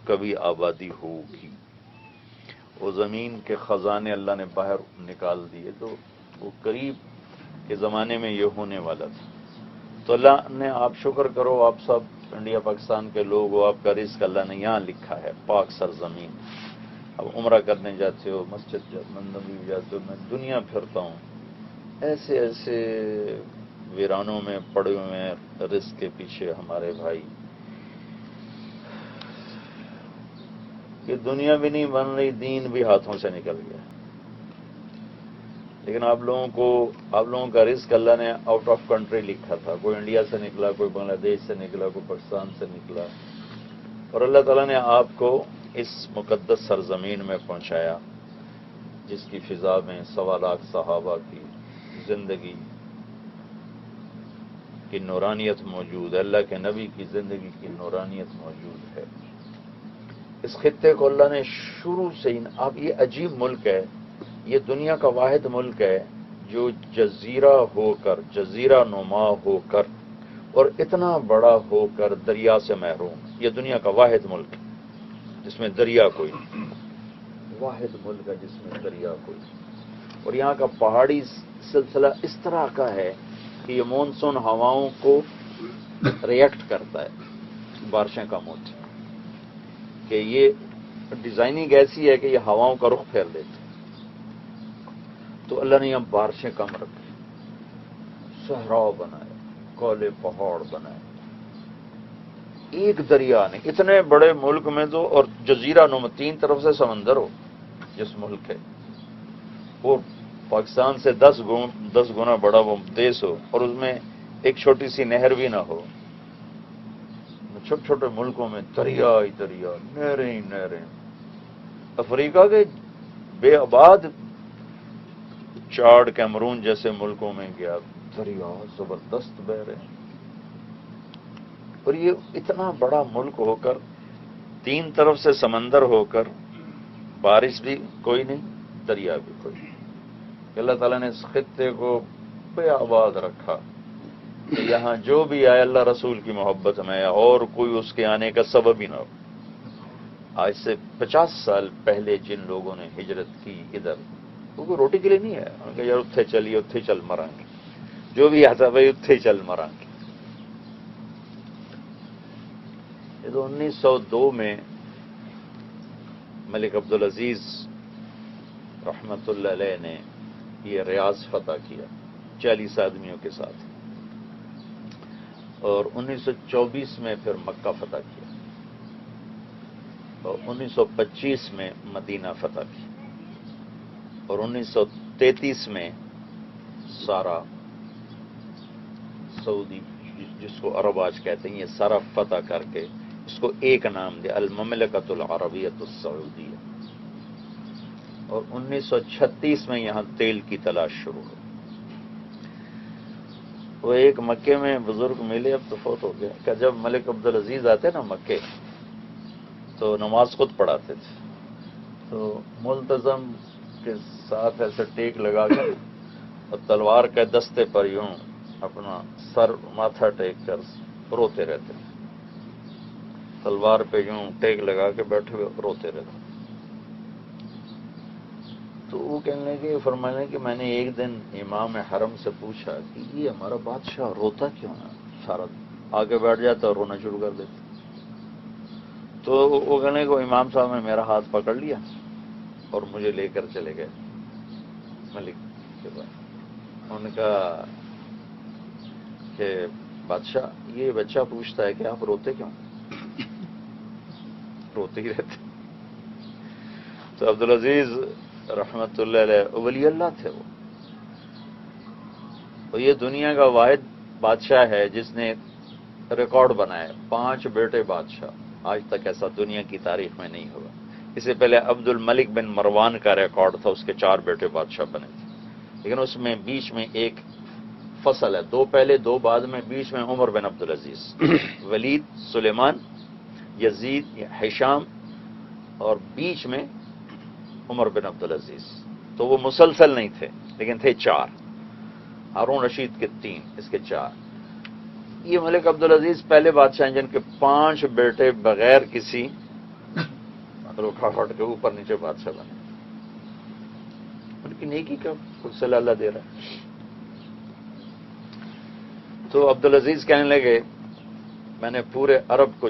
کبھی آبادی ہوگی. وہ زمین کے خزانے اللہ نے باہر نکال دیے تو وہ قریب کے زمانے میں یہ ہونے والا تھا. تو اللہ نے، آپ شکر کرو، آپ سب انڈیا پاکستان کے لوگ ہو، آپ کا رزق اللہ نے یہاں لکھا ہے، پاک سرزمین. اب عمرہ کرنے جاتے ہو، مسجد نبوی جاتے ہو، میں دنیا پھرتا ہوں، ایسے ایسے ویرانوں میں پڑے ہوئے ہیں رزق کے پیچھے ہمارے بھائی. کہ دنیا بھی نہیں بن رہی، دین بھی ہاتھوں سے نکل گیا. لیکن آپ لوگوں کا رزق اللہ نے آؤٹ آف کنٹری لکھا تھا. کوئی انڈیا سے نکلا، کوئی بنگلہ دیش سے نکلا، کوئی پاکستان سے نکلا، اور اللہ تعالیٰ نے آپ کو اس مقدس سرزمین میں پہنچایا جس کی فضا میں 1.25 لاکھ صحابہ کی زندگی کی نورانیت موجود ہے، اللہ کے نبی کی زندگی کی نورانیت موجود ہے. اس خطے کو اللہ نے شروع سے ہی، اب یہ عجیب ملک ہے، یہ دنیا کا واحد ملک ہے جو جزیرہ ہو کر، جزیرہ نما ہو کر اور اتنا بڑا ہو کر دریا سے محروم. یہ دنیا کا واحد ملک ہے جس میں دریا کوئی نہیں، واحد ملک ہے جس میں دریا کوئی نہیں. اور یہاں کا پہاڑی سلسلہ اس طرح کا ہے کہ یہ مونسون ہواؤں کو ریئیکٹ کرتا ہے، بارشیں کم ہوتی، کہ یہ ڈیزائننگ ایسی ہے کہ یہ ہواؤں کا رخ پھیر دیتے. تو اللہ نے یہاں بارشیں کم رکھی، صحرا بنائے، کالے پہاڑ بنائے. ایک دریا نہیں، اتنے بڑے ملک میں تو، اور جزیرہ نما، 3 طرف سے سمندر ہو جس ملک ہے، وہ پاکستان سے 10 گنا بڑا وہ دیش ہو، اور اس میں ایک چھوٹی سی نہر بھی نہ ہو. چھوٹے چھوٹے ملکوں میں دریا ہی دریا، نہریں ہی نہریں. افریقہ کے بے آباد چاڈ، کیمرون جیسے ملکوں میں گیا، دریا زبردست بہ رہے ہیں. اور یہ اتنا بڑا ملک ہو کر، 3 طرف سے سمندر ہو کر، بارش بھی کوئی نہیں، دریا بھی کوئی نہیں. اللہ تعالیٰ نے اس خطے کو بے آباد رکھا کہ یہاں جو بھی آئے اللہ رسول کی محبت میں آیا، اور کوئی اس کے آنے کا سبب ہی نہ ہو. آج سے 50 سال پہلے جن لوگوں نے ہجرت کی ادھر، وہ کوئی روٹی کے لیے نہیں ہے. ان کہ یار اتھے چلیے، اتھے چل مریں گے، جو بھی آتا بھائی اتھے چل مریں گے. یہ تو 1902 میں ملک عبدالعزیز رحمت اللہ علیہ نے یہ ریاض فتح کیا 40 آدمیوں کے ساتھ، اور 1924 میں پھر مکہ فتح کیا، اور 1925 میں مدینہ فتح کیا، اور 1933 میں سارا سعودی، جس کو عرب آج کہتے ہیں، یہ سارا فتح کر کے اس کو ایک نام دیا، المملکۃ العربیۃ السعودیہ. اور 1936 میں یہاں تیل کی تلاش شروع ہوئی. وہ ایک مکے میں بزرگ ملے، اب تو فوت ہو گیا، کہ جب ملک عبدالعزیز آتے نا مکے تو نماز خود پڑھاتے تھے، تو ملتزم کے ساتھ ایسے ٹیک لگا کر اور تلوار کے دستے پر یوں اپنا سر ماتھا ٹیک کر روتے رہتے تھے. تلوار پہ یوں ٹیک لگا کے بیٹھے ہوئے روتے رہتے. تو وہ کہنے لگے، فرمانے لگے کہ میں نے ایک دن امام حرم سے پوچھا کہ یہ ہمارا بادشاہ روتا کیوں ہے؟ سارا آگے بیٹھ جاتا اور رونا شروع کر دیتا. تو وہ کہنے کو امام صاحب نے میرا ہاتھ پکڑ لیا اور مجھے لے کر چلے گئے ملک کے پاس. انہوں نے کہا کہ بادشاہ، یہ بچہ پوچھتا ہے کہ آپ روتے کیوں؟ روتے ہی رہتے. تو عبدالعزیز رحمت اللہ علیہ ولی اللہ تھے وہ، اور یہ دنیا کا واحد بادشاہ ہے جس نے ریکارڈ بنایا، 5 بیٹے بادشاہ. آج تک ایسا دنیا کی تاریخ میں نہیں ہوا. اس سے پہلے عبد الملک بن مروان کا ریکارڈ تھا، اس کے 4 بیٹے بادشاہ بنے تھے، لیکن اس میں بیچ میں ایک فصل ہے، 2 پہلے 2 بعد میں، بیچ میں عمر بن عبدالعزیز، ولید، سلیمان، یزید، ہشام، اور بیچ میں عمر بن عبدالعزیز. تو وہ مسلسل نہیں تھے لیکن تھے 4. ہارون رشید کے 3، اس کے 4. یہ ملک عبدالعزیز پہلے بادشاہ ہیں جن کے 5 بیٹے بغیر کسی رکاوٹ کے اوپر نیچے بادشاہ بنے. ان کی نیکی کا صلی اللہ دے رہا ہے. تو عبدالعزیز کہنے لگے میں نے پورے عرب کو